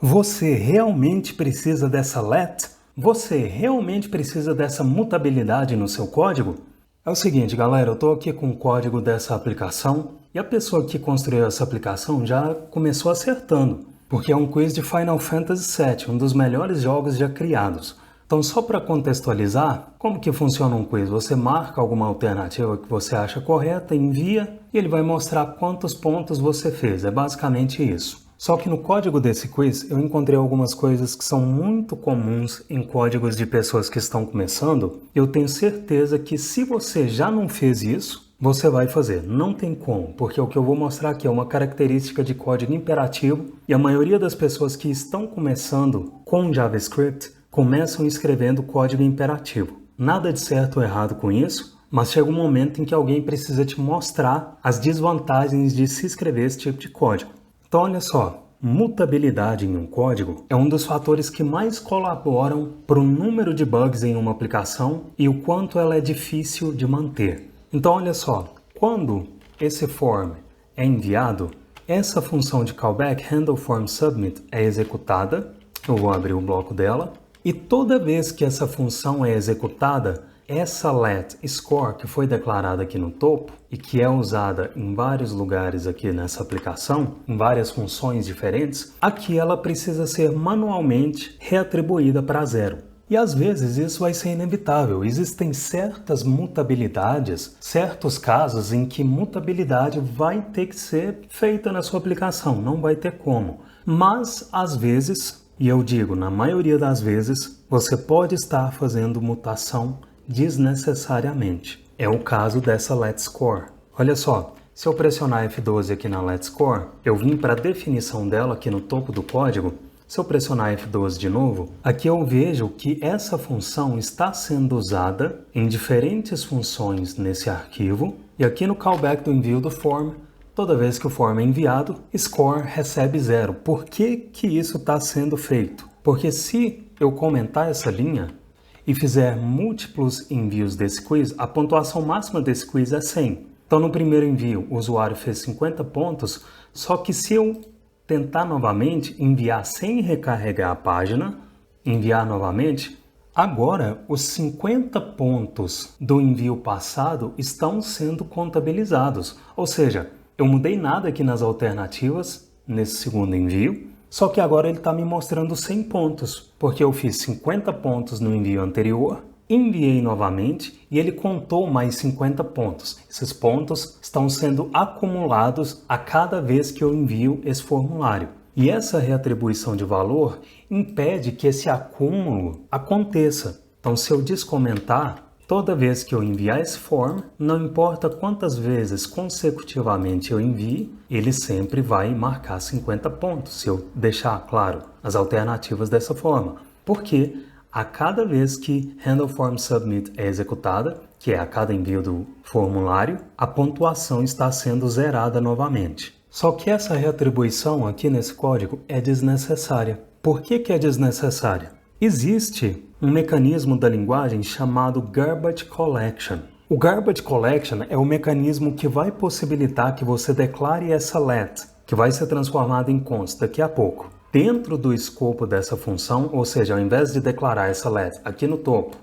Você realmente precisa dessa let? Você realmente precisa dessa mutabilidade no seu código? É o seguinte, galera, eu estou aqui com o código dessa aplicação e a pessoa que construiu essa aplicação já começou acertando, porque é um quiz de Final Fantasy VII, um dos melhores jogos já criados. Então, só para contextualizar, como que funciona um quiz? Você marca alguma alternativa que você acha correta, envia e ele vai mostrar quantos pontos você fez. É basicamente isso. Só que no código desse quiz eu encontrei algumas coisas que são muito comuns em códigos de pessoas que estão começando. Eu tenho certeza que se você já não fez isso, você vai fazer. Não tem como, porque o que eu vou mostrar aqui é uma característica de código imperativo e a maioria das pessoas que estão começando com JavaScript começam escrevendo código imperativo. Nada de certo ou errado com isso, mas chega um momento em que alguém precisa te mostrar as desvantagens de se escrever esse tipo de código. Então, olha só, mutabilidade em um código é um dos fatores que mais colaboram para o número de bugs em uma aplicação e o quanto ela é difícil de manter. Então, olha só, quando esse form é enviado, essa função de callback handleFormSubmit é executada. Eu vou abrir o bloco dela. E toda vez que essa função é executada, essa letScore que foi declarada aqui no topo e que é usada em vários lugares aqui nessa aplicação, em várias funções diferentes, aqui ela precisa ser manualmente reatribuída para zero. E às vezes isso vai ser inevitável. Existem certas mutabilidades, certos casos em que mutabilidade vai ter que ser feita na sua aplicação, não vai ter como. Mas às vezes, e eu digo na maioria das vezes, você pode estar fazendo mutação desnecessariamente. É o caso dessa letScore. Olha só, se eu pressionar F12 aqui na letScore, eu vim para a definição dela aqui no topo do código. Se eu pressionar F12 de novo, aqui eu vejo que essa função está sendo usada em diferentes funções nesse arquivo. E aqui no callback do envio do form, toda vez que o form é enviado, score recebe 0. Por que que isso está sendo feito? Porque se eu comentar essa linha e fizer múltiplos envios desse quiz, a pontuação máxima desse quiz é 100. Então, no primeiro envio, o usuário fez 50 pontos, só que se eu tentar novamente, enviar sem recarregar a página, enviar novamente, agora os 50 pontos do envio passado estão sendo contabilizados. Ou seja, eu mudei nada aqui nas alternativas nesse segundo envio, só que agora ele está me mostrando 100 pontos, porque eu fiz 50 pontos no envio anterior, enviei novamente e ele contou mais 50 pontos. Esses pontos estão sendo acumulados a cada vez que eu envio esse formulário. E essa reatribuição de valor impede que esse acúmulo aconteça. Então, se eu descomentar, toda vez que eu enviar esse form, não importa quantas vezes consecutivamente eu envie, ele sempre vai marcar 50 pontos, se eu deixar claro as alternativas dessa forma. Porque a cada vez que handleFormSubmit é executada, que é a cada envio do formulário, a pontuação está sendo zerada novamente. Só que essa reatribuição aqui nesse código é desnecessária. Por que que é desnecessária? Existe um mecanismo da linguagem chamado Garbage Collection. O Garbage Collection é o mecanismo que vai possibilitar que você declare essa let, que vai ser transformada em const daqui a pouco, dentro do escopo dessa função, ou seja, ao invés de declarar essa let aqui no topo,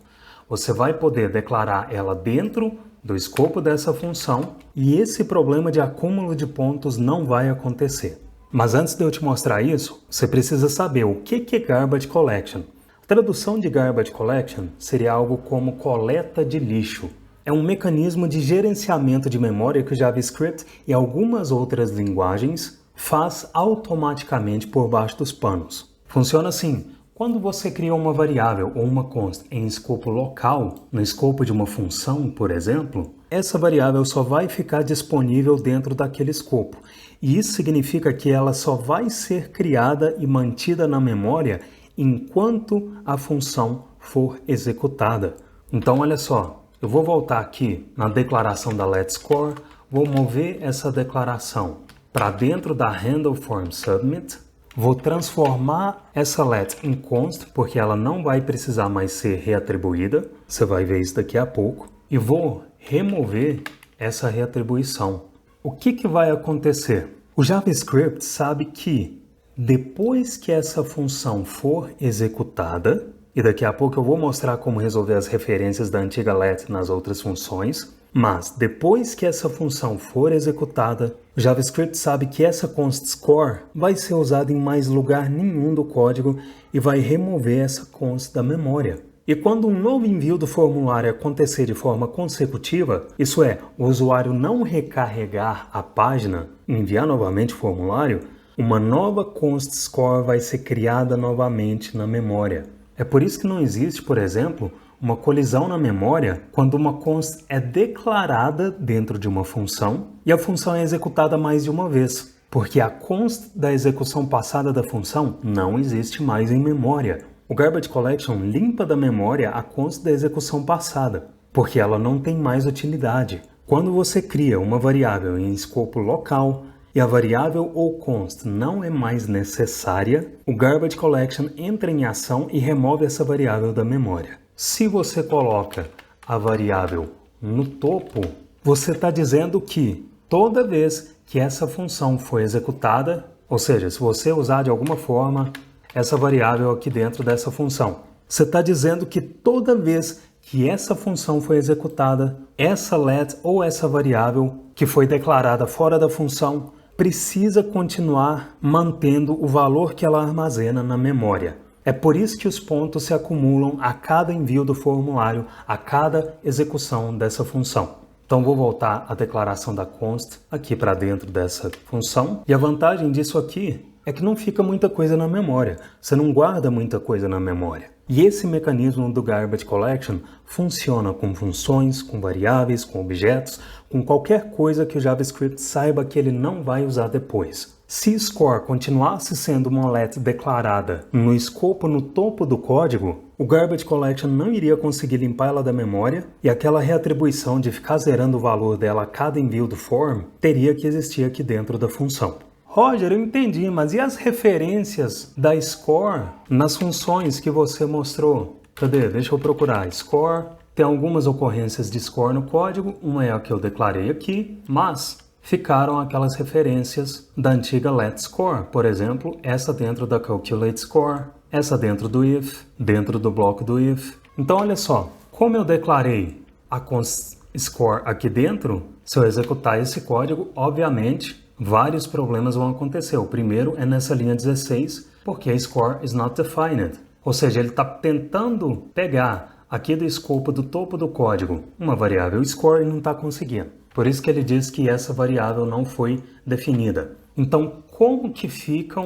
você vai poder declarar ela dentro do escopo dessa função e esse problema de acúmulo de pontos não vai acontecer. Mas antes de eu te mostrar isso, você precisa saber o que é Garbage Collection. A tradução de Garbage Collection seria algo como coleta de lixo. É um mecanismo de gerenciamento de memória que o JavaScript e algumas outras linguagens faz automaticamente por baixo dos panos. Funciona assim: quando você cria uma variável ou uma const em escopo local, no escopo de uma função, por exemplo, essa variável só vai ficar disponível dentro daquele escopo. E isso significa que ela só vai ser criada e mantida na memória enquanto a função for executada. Então, olha só, eu vou voltar aqui na declaração da letScore, vou mover essa declaração para dentro da handleFormSubmit, vou transformar essa let em const, porque ela não vai precisar mais ser reatribuída, você vai ver isso daqui a pouco, e vou remover essa reatribuição. O que vai acontecer? O JavaScript sabe que depois que essa função for executada, e daqui a pouco eu vou mostrar como resolver as referências da antiga let nas outras funções, mas depois que essa função for executada, o JavaScript sabe que essa const score vai ser usada em mais lugar nenhum do código e vai remover essa const da memória. E quando um novo envio do formulário acontecer de forma consecutiva, isso é, o usuário não recarregar a página e enviar novamente o formulário, uma nova const score vai ser criada novamente na memória. É por isso que não existe, por exemplo, uma colisão na memória quando uma const é declarada dentro de uma função e a função é executada mais de uma vez, porque a const da execução passada da função não existe mais em memória. O Garbage Collection limpa da memória a const da execução passada, porque ela não tem mais utilidade. Quando você cria uma variável em escopo local e a variável ou const não é mais necessária, o Garbage Collection entra em ação e remove essa variável da memória. Se você coloca a variável no topo, você está dizendo que toda vez que essa função for executada, ou seja, se você usar de alguma forma essa variável aqui dentro dessa função, você está dizendo que toda vez que essa função foi executada, essa let ou essa variável que foi declarada fora da função precisa continuar mantendo o valor que ela armazena na memória. É por isso que os pontos se acumulam a cada envio do formulário, a cada execução dessa função. Então vou voltar à declaração da const aqui para dentro dessa função. E a vantagem disso aqui é que não fica muita coisa na memória. Você não guarda muita coisa na memória. E esse mecanismo do Garbage Collection funciona com funções, com variáveis, com objetos, com qualquer coisa que o JavaScript saiba que ele não vai usar depois. Se score continuasse sendo uma let declarada no escopo no topo do código, o Garbage Collection não iria conseguir limpar ela da memória e aquela reatribuição de ficar zerando o valor dela a cada envio do form teria que existir aqui dentro da função. Roger, eu entendi, mas e as referências da score nas funções que você mostrou? Cadê? Deixa eu procurar. Score. Tem algumas ocorrências de score no código, uma é a que eu declarei aqui, mas ficaram aquelas referências da antiga letScore. Por exemplo, essa dentro da calculateScore, essa dentro do if, dentro do bloco do if. Então, olha só, como eu declarei a const score aqui dentro, se eu executar esse código, obviamente, vários problemas vão acontecer. O primeiro é nessa linha 16, porque a score is not defined. Ou seja, ele está tentando pegar aqui do escopo do topo do código uma variável score e não está conseguindo. Por isso que ele diz que essa variável não foi definida. Então, como que ficam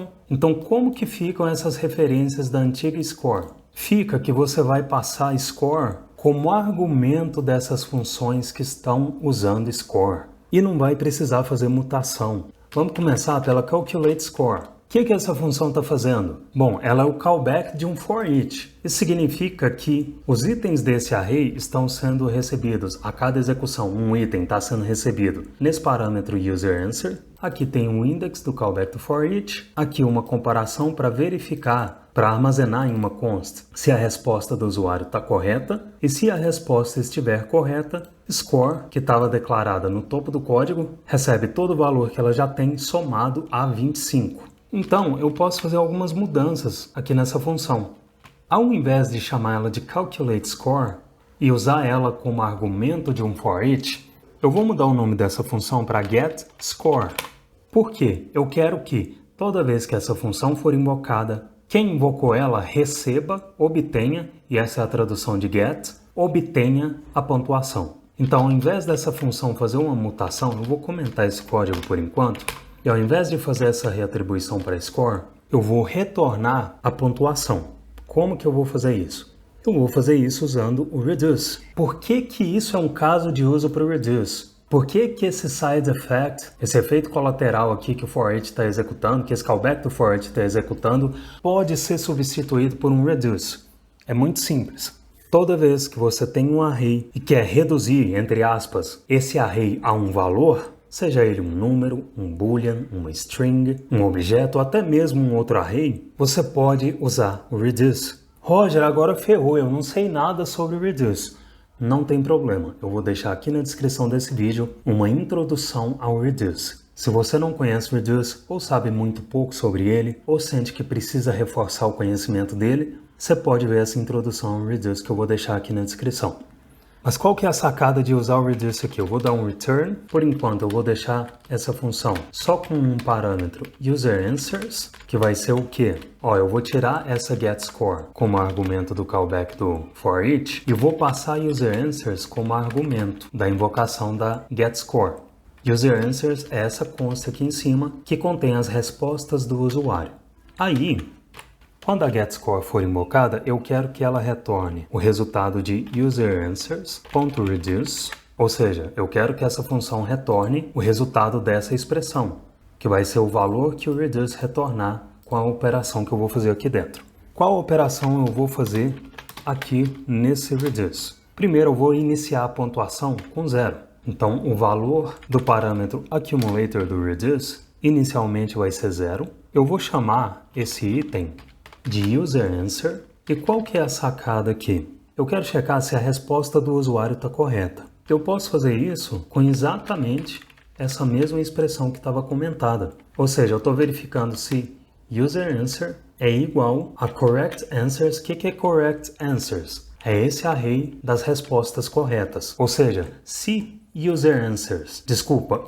essas referências da antiga score? Fica que você vai passar a score como argumento dessas funções que estão usando score. E não vai precisar fazer mutação. Vamos começar pela calculateScore. O que essa função está fazendo? Bom, ela é o callback de um for each. Isso significa que os itens desse array estão sendo recebidos. A cada execução, um item está sendo recebido nesse parâmetro userAnswer. Aqui tem um index do callback do for each. Aqui uma comparação para verificar, para armazenar em uma const, se a resposta do usuário está correta. E se a resposta estiver correta, score, que estava declarada no topo do código, recebe todo o valor que ela já tem somado a 25. Então, eu posso fazer algumas mudanças aqui nessa função. Ao invés de chamar ela de calculateScore e usar ela como argumento de um for each, eu vou mudar o nome dessa função para getScore. Por quê? Eu quero que, toda vez que essa função for invocada, quem invocou ela receba, obtenha, e essa é a tradução de get, obtenha a pontuação. Então, ao invés dessa função fazer uma mutação, eu vou comentar esse código por enquanto, e ao invés de fazer essa reatribuição para score, eu vou retornar a pontuação. Como que eu vou fazer isso? Eu vou fazer isso usando o reduce. Por que que isso é um caso de uso para o reduce? Por que que esse side effect, esse efeito colateral aqui que o for each está executando, que esse callback do for each está executando, pode ser substituído por um reduce? É muito simples. Toda vez que você tem um array e quer reduzir, entre aspas, esse array a um valor, seja ele um número, um boolean, uma string, um objeto ou até mesmo um outro array, você pode usar o reduce. Roger, agora ferrou, eu não sei nada sobre o reduce. Não tem problema, eu vou deixar aqui na descrição desse vídeo uma introdução ao reduce. Se você não conhece Reduce, ou sabe muito pouco sobre ele, ou sente que precisa reforçar o conhecimento dele, você pode ver essa introdução ao Reduce que eu vou deixar aqui na descrição. Mas qual que é a sacada de usar o Reduce aqui? Eu vou dar um return, por enquanto eu vou deixar essa função só com um parâmetro userAnswers, que vai ser o quê? Eu vou tirar essa getScore como argumento do callback do forEach e vou passar userAnswers como argumento da invocação da getScore. UserAnswers é essa consta aqui em cima que contém as respostas do usuário. Aí, quando a getScore for invocada, eu quero que ela retorne o resultado de userAnswers.reduce, ou seja, eu quero que essa função retorne o resultado dessa expressão, que vai ser o valor que o reduce retornar com a operação que eu vou fazer aqui dentro. Qual operação eu vou fazer aqui nesse reduce? Primeiro eu vou iniciar a pontuação com 0. Então, o valor do parâmetro accumulator do reduce inicialmente vai ser 0. Eu vou chamar esse item de userAnswer. E qual que é a sacada aqui? Eu quero checar se a resposta do usuário está correta. Eu posso fazer isso com exatamente essa mesma expressão que estava comentada. Ou seja, eu estou verificando se userAnswer é igual a correct answers. O que é correct answers? É esse array das respostas corretas. Ou seja, se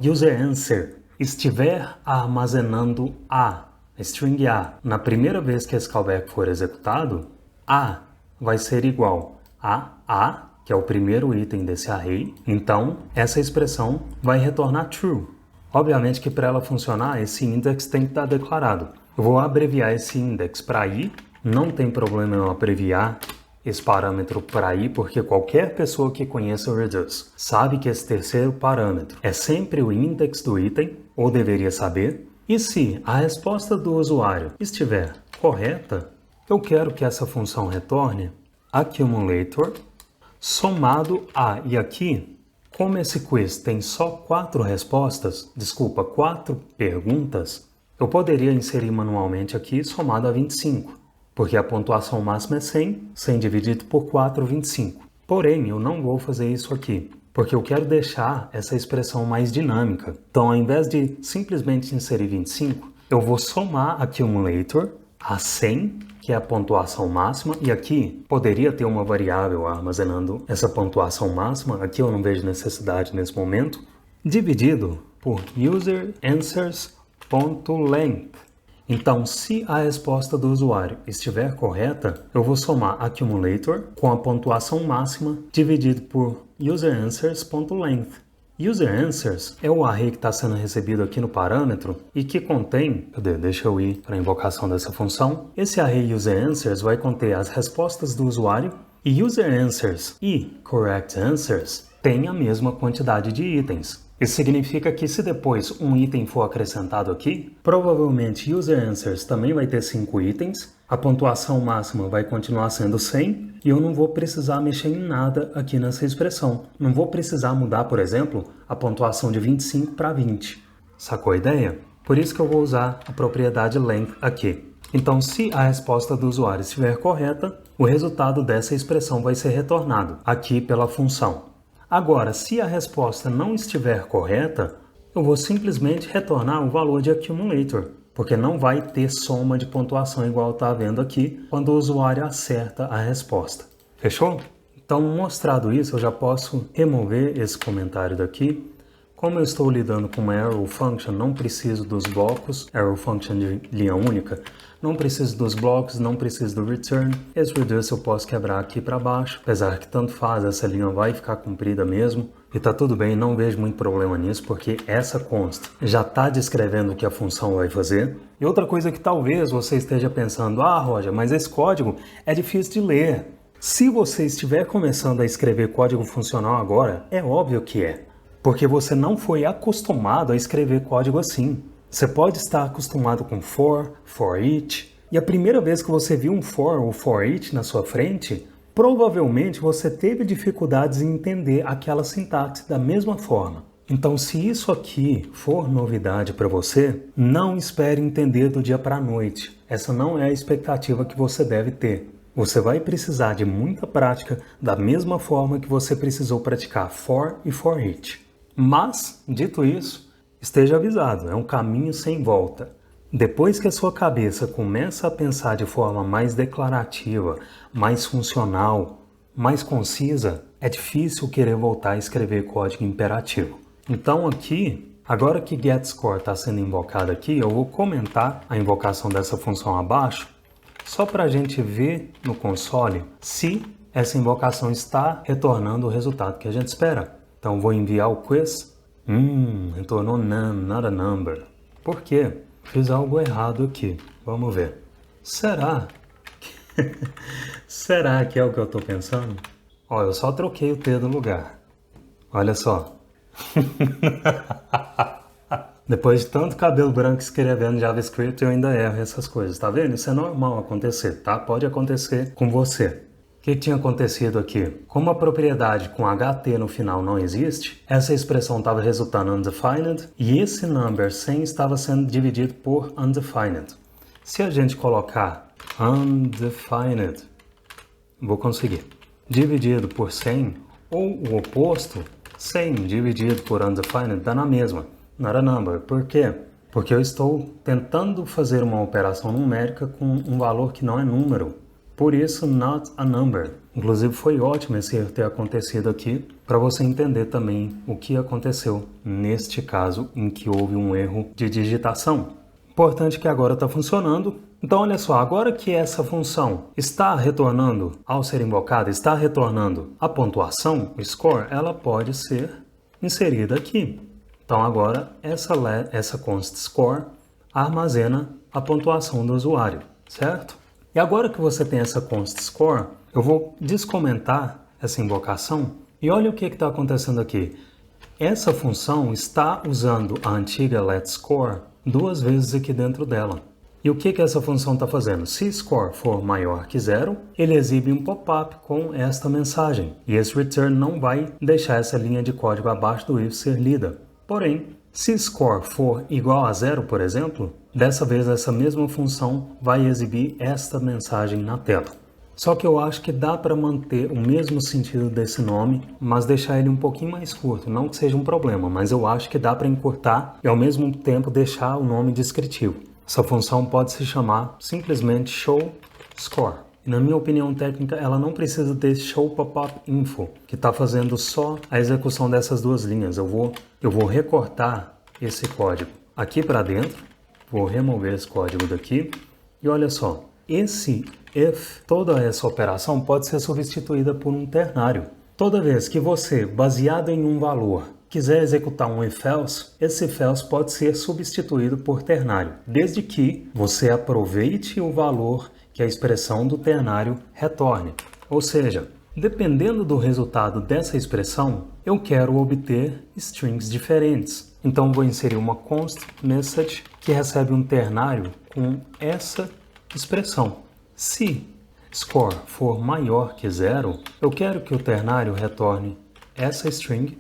userAnswer estiver armazenando a string A na primeira vez que esse callback for executado, A vai ser igual a A, que é o primeiro item desse array. Então, essa expressão vai retornar true. Obviamente que para ela funcionar, esse index tem que estar declarado. Eu vou abreviar esse index para I. Não tem problema eu abreviar esse parâmetro para I, porque qualquer pessoa que conheça o Reduce sabe que esse terceiro parâmetro é sempre o index do item, ou deveria saber. E se a resposta do usuário estiver correta, eu quero que essa função retorne accumulator somado a, e aqui, como esse quiz tem só 4 perguntas, eu poderia inserir manualmente aqui somado a 25. Porque a pontuação máxima é 100, 100 dividido por 4, 25. Porém, eu não vou fazer isso aqui, porque eu quero deixar essa expressão mais dinâmica. Então, ao invés de simplesmente inserir 25, eu vou somar accumulator a 100, que é a pontuação máxima, e aqui poderia ter uma variável armazenando essa pontuação máxima, aqui eu não vejo necessidade nesse momento, dividido por userAnswers.length. Então, se a resposta do usuário estiver correta, eu vou somar accumulator com a pontuação máxima dividido por userAnswers.length. UserAnswers é o array que está sendo recebido aqui no parâmetro e que contém, deixa eu ir para a invocação dessa função. Esse array userAnswers vai conter as respostas do usuário e userAnswers e correctAnswers têm a mesma quantidade de itens. Isso significa que se depois um item for acrescentado aqui, provavelmente userAnswers também vai ter 5 itens, a pontuação máxima vai continuar sendo 100 e eu não vou precisar mexer em nada aqui nessa expressão. Não vou precisar mudar, por exemplo, a pontuação de 25 para 20. Sacou a ideia? Por isso que eu vou usar a propriedade length aqui. Então, se a resposta do usuário estiver correta, o resultado dessa expressão vai ser retornado aqui pela função. Agora, se a resposta não estiver correta, eu vou simplesmente retornar o valor de accumulator, porque não vai ter soma de pontuação igual está vendo aqui quando o usuário acerta a resposta. Fechou? Então, mostrado isso, eu já posso remover esse comentário daqui. Como eu estou lidando com uma arrow function, não preciso dos blocos, arrow function de linha única, não preciso dos blocos, não preciso do return. Esse reduce eu posso quebrar aqui para baixo, apesar que tanto faz, essa linha vai ficar comprida mesmo. E tá tudo bem, não vejo muito problema nisso, porque essa const já está descrevendo o que a função vai fazer. E outra coisa que talvez você esteja pensando, Roger, mas esse código é difícil de ler. Se você estiver começando a escrever código funcional agora, é óbvio que é. Porque você não foi acostumado a escrever código assim. Você pode estar acostumado com for, each, e a primeira vez que você viu um for ou for each na sua frente, provavelmente você teve dificuldades em entender aquela sintaxe da mesma forma. Então, se isso aqui for novidade para você, não espere entender do dia para a noite. Essa não é a expectativa que você deve ter. Você vai precisar de muita prática da mesma forma que você precisou praticar for e for each. Mas, dito isso, esteja avisado, é um caminho sem volta. Depois que a sua cabeça começa a pensar de forma mais declarativa, mais funcional, mais concisa, é difícil querer voltar a escrever código imperativo. Então aqui, agora que getScore está sendo invocado aqui, eu vou comentar a invocação dessa função abaixo, só para a gente ver no console se essa invocação está retornando o resultado que a gente espera. Então vou enviar o quiz, retornou none, not a number. Por quê? Fiz algo errado aqui. Vamos ver. Será que é o que eu estou pensando? Ó, eu só troquei o T do lugar. Olha só. Depois de tanto cabelo branco escrevendo JavaScript, eu ainda erro essas coisas, tá vendo? Isso é normal acontecer, tá? Pode acontecer com você. O que tinha acontecido aqui? Como a propriedade com HT no final não existe, essa expressão estava resultando undefined e esse number 100 estava sendo dividido por undefined. Se a gente colocar undefined, vou conseguir, dividido por 100, ou o oposto, 100 dividido por undefined, dá na mesma, not a number. Por quê? Porque eu estou tentando fazer uma operação numérica com um valor que não é número. Por isso, not a number. Inclusive, foi ótimo esse erro ter acontecido aqui, para você entender também o que aconteceu neste caso em que houve um erro de digitação. Importante que agora está funcionando. Então, olha só, agora que essa função está retornando, ao ser invocada, está retornando a pontuação, o score, ela pode ser inserida aqui. Então, agora, essa const score armazena a pontuação do usuário, certo? E agora que você tem essa const score, eu vou descomentar essa invocação e olha o que está acontecendo aqui. Essa função está usando a antiga letScore duas vezes aqui dentro dela. E o que essa função está fazendo? Se score for maior que 0, ele exibe um pop-up com esta mensagem. E esse return não vai deixar essa linha de código abaixo do if ser lida. Porém, se score for igual a 0, por exemplo, dessa vez essa mesma função vai exibir esta mensagem na tela. Só que eu acho que dá para manter o mesmo sentido desse nome, mas deixar ele um pouquinho mais curto. Não que seja um problema, mas eu acho que dá para encurtar e ao mesmo tempo deixar o nome descritivo. Essa função pode se chamar simplesmente showScore. E na minha opinião técnica, ela não precisa ter showPopUpInfo, que está fazendo só a execução dessas duas linhas. Eu vou recortar esse código aqui para dentro, vou remover esse código daqui e olha só, esse if, toda essa operação pode ser substituída por um ternário. Toda vez que você, baseado em um valor, quiser executar um if-else, esse if-else pode ser substituído por ternário, desde que você aproveite o valor que a expressão do ternário retorne. Ou seja, dependendo do resultado dessa expressão, eu quero obter strings diferentes. Então vou inserir uma const message que recebe um ternário com essa expressão. Se score for maior que 0, eu quero que o ternário retorne essa string.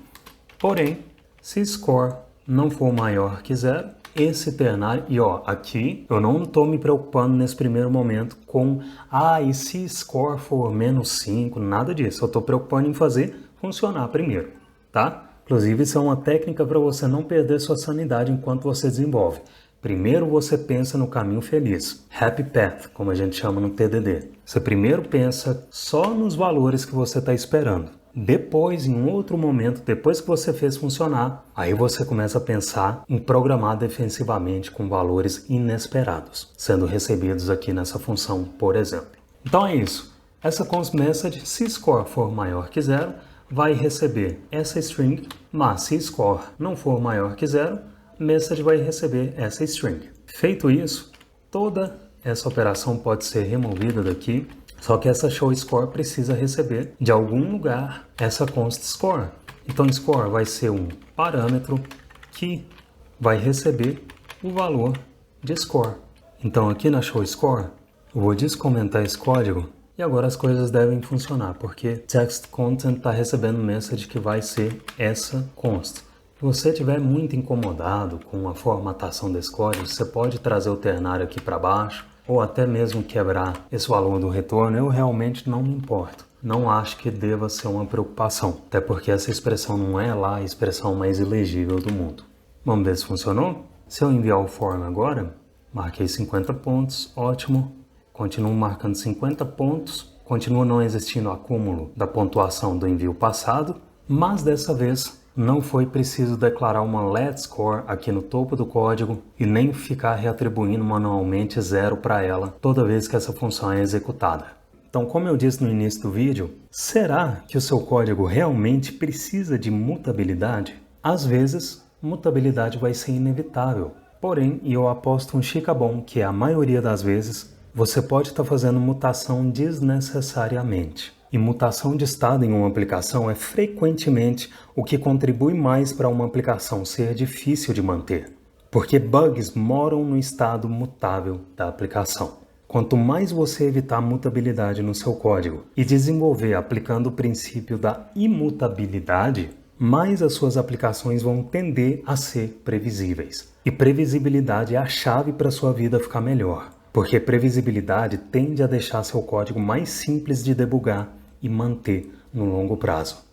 Porém, se score não for maior que 0, esse ternário, e ó, aqui eu não estou me preocupando nesse primeiro momento com, e se score for menos 5, nada disso. Eu estou preocupando em fazer funcionar primeiro, tá? Inclusive, isso é uma técnica para você não perder sua sanidade enquanto você desenvolve. Primeiro você pensa no caminho feliz, Happy Path, como a gente chama no TDD. Você primeiro pensa só nos valores que você está esperando. Depois, em um outro momento, depois que você fez funcionar, aí você começa a pensar em programar defensivamente com valores inesperados, sendo recebidos aqui nessa função, por exemplo. Então é isso. Essa const message, se score for maior que 0, vai receber essa string, mas se score não for maior que 0, message vai receber essa string. Feito isso, toda essa operação pode ser removida daqui, só que essa showScore precisa receber de algum lugar essa const score. Então score vai ser um parâmetro que vai receber o valor de score. Então aqui na showScore, eu vou descomentar esse código e agora as coisas devem funcionar, porque text content está recebendo message que vai ser essa const. Se você estiver muito incomodado com a formatação desse código, você pode trazer o ternário aqui para baixo, ou até mesmo quebrar esse valor do retorno. Eu realmente não me importo. Não acho que deva ser uma preocupação, até porque essa expressão não é lá a expressão mais ilegível do mundo. Vamos ver se funcionou? Se eu enviar o form agora, marquei 50 pontos, ótimo. Continuo marcando 50 pontos, continua não existindo acúmulo da pontuação do envio passado, mas dessa vez não foi preciso declarar uma let score aqui no topo do código e nem ficar reatribuindo manualmente 0 para ela toda vez que essa função é executada. Então, como eu disse no início do vídeo, será que o seu código realmente precisa de mutabilidade? Às vezes, mutabilidade vai ser inevitável. Porém, e eu aposto um chica-bom que a maioria das vezes, você pode estar fazendo mutação desnecessariamente. E mutação de estado em uma aplicação é frequentemente o que contribui mais para uma aplicação ser difícil de manter, porque bugs moram no estado mutável da aplicação. Quanto mais você evitar mutabilidade no seu código e desenvolver aplicando o princípio da imutabilidade, mais as suas aplicações vão tender a ser previsíveis. E previsibilidade é a chave para a sua vida ficar melhor, porque previsibilidade tende a deixar seu código mais simples de debugar e manter no longo prazo.